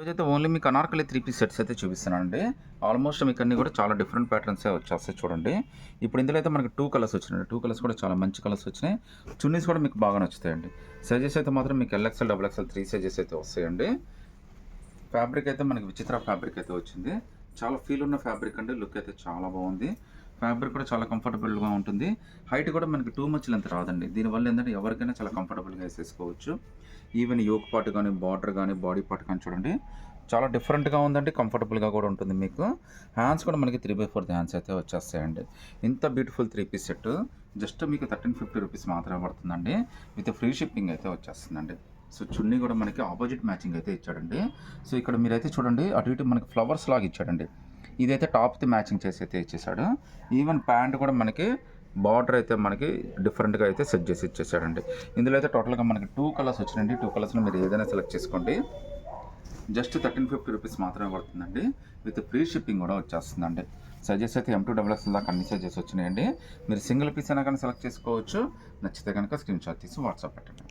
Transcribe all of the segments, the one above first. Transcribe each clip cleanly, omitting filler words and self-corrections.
ఈరోజైతే ఓన్లీ మీకు Anarkali 3 piece sets అయితే చూపిస్తున్నానండి. ఆల్మోస్ట్ మీకు అన్నీ కూడా చాలా డిఫరెంట్ ప్యాటర్న్సే వచ్చేస్తాయి చూడండి. ఇప్పుడు ఇందులో అయితే మనకి 2 కలర్స్ వచ్చినాయండి. 2 కలర్స్ కూడా చాలా మంచి కలర్స్ వచ్చినాయి. చున్నీస్ కూడా మీకు బాగా నచ్చుతాయండి. సైజెస్ అయితే మాత్రం మీకు ఎల్ఎక్స్ఎల్, డబుల్ ఎక్స్ఎల్ 3 సైజెస్ అయితే వస్తాయండి. ఫ్యాబ్రిక్ అయితే మనకి విచిత్ర ఫ్యాబ్రిక్ అయితే వచ్చింది. చాలా ఫీల్ ఉన్న ఫ్యాబ్రిక్ అండి. లుక్ అయితే చాలా బాగుంది. ఫ్యాబ్రిక్ కూడా చాలా కంఫర్టబుల్గా ఉంటుంది. హైట్ కూడా మనకి టూ మచ్ లెంత్ రాదండి. దీనివల్ల ఏంటంటే ఎవరికైనా చాలా కంఫర్టబుల్గా వేసేసుకోవచ్చు. ఈవెన్ యోక్ పార్ట్ కానీ, బార్డర్ కానీ, బాడీ పార్ట్ కానీ చూడండి చాలా డిఫరెంట్గా ఉందండి. కంఫర్టబుల్గా కూడా ఉంటుంది మీకు. హ్యాండ్స్ కూడా మనకి 3/4 హ్యాండ్స్ అయితే వచ్చేస్తాయండి. ఇంత బ్యూటిఫుల్ 3 పీస్ సెట్ జస్ట్ మీకు 1350 రూపీస్ మాత్రమే పడుతుందండి. విత్ ఫ్రీ షిప్పింగ్ అయితే వచ్చేస్తుందండి. సో చున్నీ కూడా మనకి ఆపోజిట్ మ్యాచింగ్ అయితే ఇచ్చాడండి. సో ఇక్కడ మీరైతే చూడండి అటు ఇటు మనకి ఫ్లవర్స్ లాగా ఇచ్చాడండి. ఇదైతే టాప్కి మ్యాచింగ్ చేసి అయితే ఇచ్చేసాడు. ఈవెన్ ప్యాంట్ కూడా మనకి బార్డర్ అయితే మనకి డిఫరెంట్గా అయితే సెట్ చేసి ఇచ్చేసాడండి. ఇందులో అయితే టోటల్గా మనకి 2 కలర్స్ వచ్చినాయండి. 2 కలర్స్లో మీరు ఏదైనా సెలెక్ట్ చేసుకోండి. జస్ట్ 1350 రూపీస్ మాత్రమే పడుతుందండి. విత్ ఫ్రీ షిప్పింగ్ కూడా వచ్చేస్తుందండి. సైజెస్ అయితే M2 XXL దాకా అన్ని సైజెస్ వచ్చినాయండి. మీరు సింగిల్ పీస్ అయినా కానీ సెలెక్ట్ చేసుకోవచ్చు. నచ్చితే కనుక స్క్రీన్ షాట్ తీసి వాట్సాప్ పెట్టండి.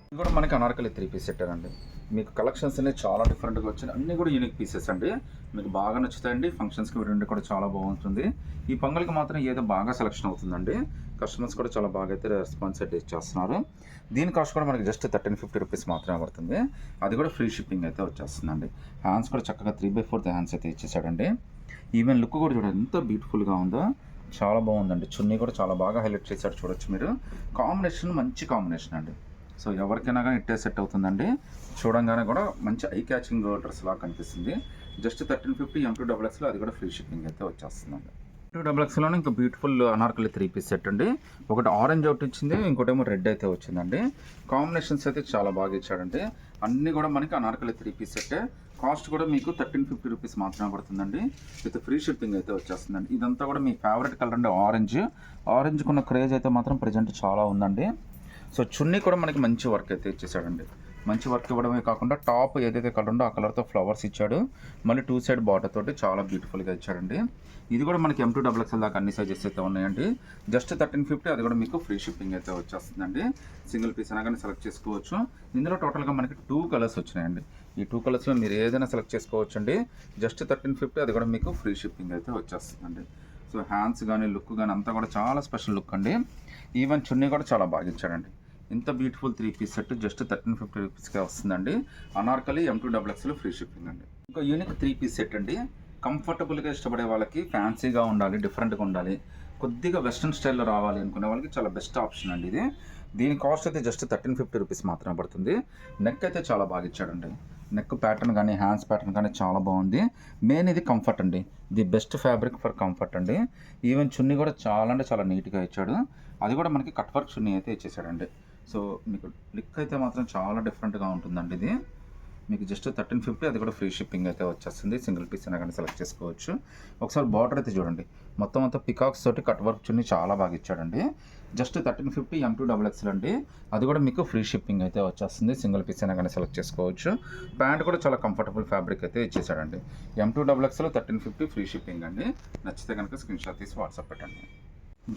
ఇది కూడా మనకి అనార్కలి 3 పీస్ సెట్ అండి. మీకు కలెక్షన్స్ అనేవి చాలా డిఫరెంట్గా వచ్చాయి. అన్నీ కూడా యూనిక్ పీసెస్ అండి. మీకు బాగా నచ్చుతాయండి. ఫంక్షన్స్కి రెండు కూడా చాలా బాగుంటుంది. ఈ పొంగల్కి మాత్రం ఏదో బాగా సెలెక్షన్ అవుతుందండి. కస్టమర్స్ కూడా చాలా బాగా అయితే రెస్పాన్స్ అయితే ఇచ్చేస్తున్నారు. దీని కాస్ట్ కూడా మనకి జస్ట్ 1350 రూపీస్ మాత్రమే పడుతుంది. అది కూడా ఫ్రీ షిప్పింగ్ అయితే వచ్చేస్తుందండి. హ్యాండ్స్ కూడా చక్కగా 3/4 హ్యాండ్స్ అయితే ఇచ్చేసాడండి. ఈవెన్ లుక్ కూడా చూడండి ఎంత బ్యూటిఫుల్గా ఉందో. చాలా బాగుందండి. చున్నీ కూడా చాలా బాగా హైలైట్ చేశాడు చూడొచ్చు మీరు. కాంబినేషన్ మంచి కాంబినేషన్ అండి. సో ఎవరికైనా కానీ ఇట్టే సెట్ అవుతుందండి. చూడంగానే కూడా మంచి ఐ క్యాచింగ్ డ్రెస్ లాగా కనిపిస్తుంది. జస్ట్ 1350 M2 XXL అది కూడా ఫ్రీ షిప్పింగ్ అయితే వచ్చేస్తుందండి. M2 XXLలోనే ఇంకా బ్యూటిఫుల్ అనార్కలి 3 పీస్ సెట్ అండి. ఒకటి ఆరెంజ్ ఒకటి వచ్చింది, ఇంకోటేమో రెడ్ అయితే వచ్చిందండి. కాంబినేషన్స్ అయితే చాలా బాగా ఇచ్చాడండి. అన్నీ కూడా మనకి అనార్కలి 3 పీస్ సెట్టే. కాస్ట్ కూడా మీకు 1350 రూపీస్ మాత్రమే పడుతుందండి. విత్ ఫ్రీ షిప్పింగ్ అయితే వచ్చేస్తుందండి. ఇదంతా కూడా మీ ఫేవరెట్ కలర్ అండి ఆరెంజ్. ఆరెంజ్కి ఉన్న క్రేజ్ అయితే మాత్రం ప్రజెంట్ చాలా ఉందండి. సో చున్నీ కూడా మనకి మంచి వర్క్ అయితే ఇచ్చేసాడండి. మంచి వర్క్ ఇవ్వడమే కాకుండా టాప్ ఏదైతే కలర్ ఉందో ఆ కలర్తో ఫ్లవర్స్ ఇచ్చాడు. మళ్ళీ 2 సైడ్ బార్డర్ తోటి చాలా బ్యూటిఫుల్గా ఇచ్చాడండి. ఇది కూడా మనకి M2 XXL దాకా అన్ని సైజెస్ అయితే ఉన్నాయండి. జస్ట్ 1350 అది కూడా మీకు ఫ్రీ షిప్పింగ్ అయితే వచ్చేస్తుందండి. సింగిల్ పీస్ అయినా కానీ సెలెక్ట్ చేసుకోవచ్చు. ఇందులో టోటల్గా మనకి 2 కలర్స్ వచ్చినాయండి. ఈ 2 కలర్స్లో మీరు ఏదైనా సెలెక్ట్ చేసుకోవచ్చు అండి. జస్ట్ 1350 అది కూడా మీకు ఫ్రీ షిప్పింగ్ అయితే వచ్చేస్తుందండి. సో హ్యాండ్స్ కానీ లుక్ కానీ అంతా కూడా చాలా స్పెషల్ లుక్ అండి. ఈవెన్ చున్నీ కూడా చాలా బాగా ఇచ్చాడండి. ఇంత బ్యూటిఫుల్ 3 పీస్ సెట్ జస్ట్ 1350 రూపీస్కే వస్తుందండి. Anarkali M2 XXL free shipping అండి. ఇంకో యూనిక్ 3 పీస్ సెట్ అండి. కంఫర్టబుల్గా ఇష్టపడే వాళ్ళకి, ఫ్యాన్సీగా ఉండాలి, డిఫరెంట్గా ఉండాలి, కొద్దిగా వెస్ట్రన్ స్టైల్లో రావాలి అనుకునే వాళ్ళకి చాలా బెస్ట్ ఆప్షన్ అండి ఇది. దీని కాస్ట్ అయితే జస్ట్ 1350 రూపీస్ మాత్రమే పడుతుంది. నెక్ అయితే చాలా బాగా ఇచ్చాడండి. నెక్ ప్యాటర్న్ కానీ, హ్యాండ్స్ ప్యాటర్న్ కానీ చాలా బాగుంది. మెయిన్ ఇది కంఫర్ట్ అండి. The best fabric for comfort అండి. ఈవెన్ చున్నీ కూడా చాలా అంటే చాలా నీట్గా ఇచ్చాడు. అది కూడా మనకి కట్ వర్క్ చున్నీ అయితే ఇచ్చేసాడండి. సో మీకు లుక్ అయితే మాత్రం చాలా డిఫరెంట్గా ఉంటుందండి ఇది. మీకు జస్ట్ 1350 అది కూడా ఫ్రీ షిప్పింగ్ అయితే వచ్చేస్తుంది. సింగిల్ పీస్ అయినా కానీ సెలెక్ట్ చేసుకోవచ్చు. ఒకసారి బార్డర్ అయితే చూడండి. మొత్తం అంతా పికాక్స్ తోటి కట్ వర్క్ చున్నీ చాలా బాగా ఇచ్చాడండి. జస్ట్ 1350 M2 XXL అండి. అది కూడా మీకు ఫ్రీ షిప్పింగ్ అయితే వచ్చేస్తుంది. సింగిల్ పీస్ అయినా కానీ సెలెక్ట్ చేసుకోవచ్చు. ప్యాంట్ కూడా చాలా కంఫర్టబుల్ ఫ్యాబ్రిక్ అయితే ఇచ్చేసాడండి. M2 XXL 1350 ఫ్రీ షిప్పింగ్ అండి. నచ్చితే కనుక స్క్రీన్ షాట్ తీసి వాట్సాప్ పెట్టండి.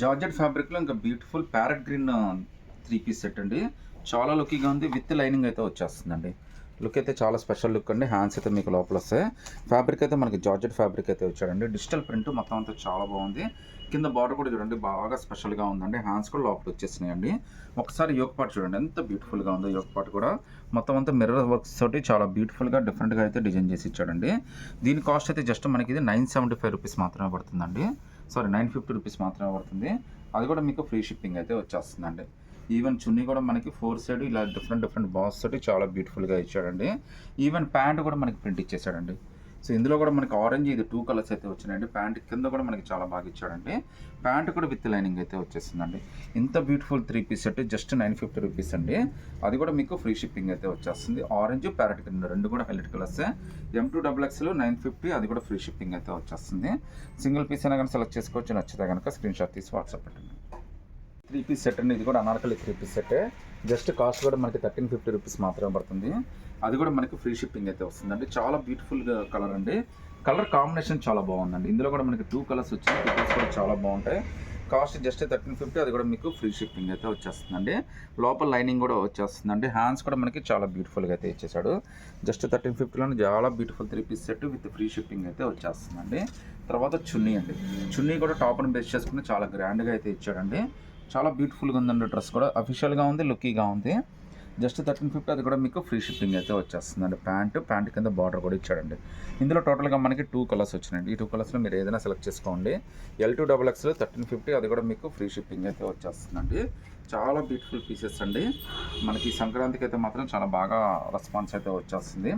జార్జెట్ ఫ్యాబ్రిక్లో ఇంకా beautiful parrot green 3 piece set అండి. చాలా లుకీగా ఉంది. విత్ లైనింగ్ అయితే వచ్చేస్తుందండి. లుక్ అయితే చాలా స్పెషల్ లుక్ అండి. హ్యాండ్స్ అయితే మీకు లోపల వస్తాయి. ఫ్యాబ్రిక్ అయితే మనకి జార్జెట్ ఫ్యాబ్రిక్ అయితే వచ్చాడండి. డిజిటల్ ప్రింట్ మొత్తం అంతా చాలా బాగుంది. కింద బార్డర్ కూడా చూడండి బాగా స్పెషల్గా ఉందండి. హ్యాండ్స్ కూడా లోపల వచ్చేసినాయండి. ఒకసారి యోక్ పార్ట్ చూడండి ఎంత బ్యూటిఫుల్గా ఉందో. యోక్ పార్ట్ కూడా మొత్తం అంతా మిర్రర్ వర్క్స్ తోటి చాలా బ్యూటిఫుల్గా డిఫరెంట్గా అయితే డిజైన్ చేసి ఇచ్చాడండి. దీని కాస్ట్ అయితే జస్ట్ మనకి ఇది 975 రూపీస్ మాత్రమే పడుతుందండి. సారీ 950 రూపీస్ మాత్రమే పడుతుంది. అది కూడా మీకు ఫ్రీ షిప్పింగ్ అయితే వచ్చేస్తుందండి. ఈవెన్ చున్నీ కూడా మనకి 4 సైడ్ ఇలా డిఫరెంట్ బాక్స్ తోటి చాలా బ్యూటిఫుల్గా ఇచ్చాడండి. ఈవెన్ ప్యాంట్ కూడా మనకి ప్రింట్ ఇచ్చేసాడండి. సో ఇందులో కూడా మనకి ఆరెంజ్ ఇది 2 కలర్స్ అయితే వచ్చినాయండి. ప్యాంట్ కింద కూడా మనకి చాలా బాగా ఇచ్చాడండి. ప్యాంట్ కూడా విత్ లైనింగ్ అయితే వచ్చేస్తుందండి. ఇంత beautiful 3 piece set just 950 rupees అండి. అది కూడా మీకు ఫ్రీ షిప్పింగ్ అయితే వచ్చేస్తుంది. ఆరెంజ్, ప్యారెట్ కింద రెండు కూడా హైలైట్ కలర్సే. M2 XXL 950 అది కూడా ఫ్రీ షిప్పింగ్ అయితే వచ్చేస్తుంది. సింగిల్ పీస్ అయినా కానీ సెలెక్ట్ చేసుకోవచ్చు. నచ్చితే కనుక స్క్రీన్ షాట్ తీసి వాట్సాప్ పెట్టండి. 3 పీస్ సెట్ అండి. ఇది కూడా anarkali 3 piece set. Just cost కూడా మనకి 1350 రూపీస్ మాత్రమే పడుతుంది. అది కూడా మనకి ఫ్రీ షిప్పింగ్ అయితే వస్తుందండి. చాలా బ్యూటిఫుల్ కలర్ అండి. కలర్ కాంబినేషన్ చాలా బాగుందండి. ఇందులో కూడా మనకి 2 కలర్స్ వచ్చాయి. 2 కలర్స్ కూడా చాలా బాగుంటాయి. కాస్ట్ జస్ట్ 1350, అది కూడా మీకు ఫ్రీ షిప్పింగ్ అయితే వచ్చేస్తుందండి. లోపల లైనింగ్ కూడా వచ్చేస్తుందండి. హ్యాండ్స్ కూడా మనకి చాలా బ్యూటిఫుల్గా అయితే ఇచ్చేసాడు. జస్ట్ 1350లోనే చాలా beautiful 3 piece set with free shipping అయితే వచ్చేస్తుందండి. తర్వాత చున్నీ అండి. చున్నీ కూడా టాప్ని బేస్ చేసుకుని చాలా గ్రాండ్గా అయితే ఇచ్చాడండి. చాలా బ్యూటిఫుల్గా ఉందండి. డ్రెస్ కూడా అఫీషియల్గా ఉంది, లుక్కీగా ఉంది. జస్ట్ 1350, అది కూడా మీకు ఫ్రీ షిప్పింగ్ అయితే వచ్చేస్తుందండి. ప్యాంట్ కింద బార్డర్ కూడా ఇచ్చాడండి. ఇందులో టోటల్గా మనకి 2 కలర్స్ వచ్చినాయండి. ఈ 2 కలర్స్లో మీరు ఏదైనా సెలెక్ట్ చేసుకోండి. L2XXL 1350, అది కూడా మీకు ఫ్రీ షిప్పింగ్ అయితే వచ్చేస్తుందండి. చాలా బ్యూటిఫుల్ పీసెస్ అండి. మనకి సంక్రాంతికి అయితే మాత్రం చాలా బాగా రెస్పాన్స్ అయితే వచ్చేస్తుంది.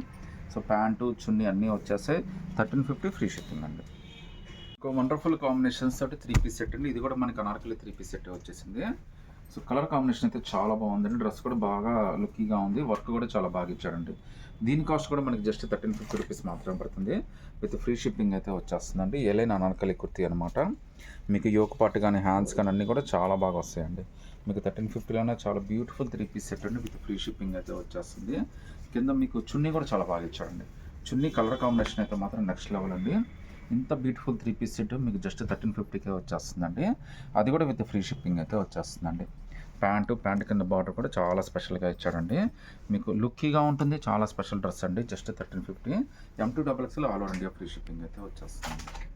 సో ప్యాంటు చున్నీ అన్నీ వచ్చేస్తాయి. 1350 ఫ్రీ షిప్పింగ్ అండి. ఇంకో వండర్ఫుల్ కాంబినేషన్స్ తోటి 3 పీస్ సెట్ అండి. ఇది కూడా మనకి అనార్కలి 3 పీస్ సెట్ వచ్చేసింది. సో కలర్ కాంబినేషన్ అయితే చాలా బాగుందండి. డ్రెస్ కూడా బాగా లుక్కీగా ఉంది. వర్క్ కూడా చాలా బాగా ఇచ్చాడండి. దీని కాస్ట్ కూడా మనకి జస్ట్ 1350 రూపీస్ మాత్రమే పడుతుంది. విత్ ఫ్రీ షిప్పింగ్ అయితే వచ్చేస్తుందండి. ఎలైన్ అనార్కలి కుర్తీ అనమాట. మీకు యోక్ పార్ట్ కానీ హ్యాండ్స్ కానీ అన్నీ కూడా చాలా బాగా వస్తాయండి. మీకు 1350లోనే చాలా బ్యూటిఫుల్ 3 పీస్ సెట్ అండి. విత్ ఫ్రీ షిప్పింగ్ అయితే వచ్చేస్తుంది. కింద మీకు చున్నీ కూడా చాలా బాగా ఇచ్చాడండి. చున్నీ కలర్ కాంబినేషన్ అయితే మాత్రం నెక్స్ట్ లెవెల్ అండి. ఇంత బ్యూటిఫుల్ 3 పీస్ సెట్ మీకు జస్ట్ 1350కే వచ్చేస్తుందండి. అది కూడా విత్ ఫ్రీ షిప్పింగ్ అయితే వచ్చేస్తుందండి. ప్యాంట్ కింద బార్డర్ కూడా చాలా స్పెషల్గా ఇచ్చాడండి. మీకు లుక్కీగా ఉంటుంది. చాలా స్పెషల్ డ్రెస్ అండి. Just 1350. M2XXL all over India free shipping అయితే వచ్చేస్తుంది.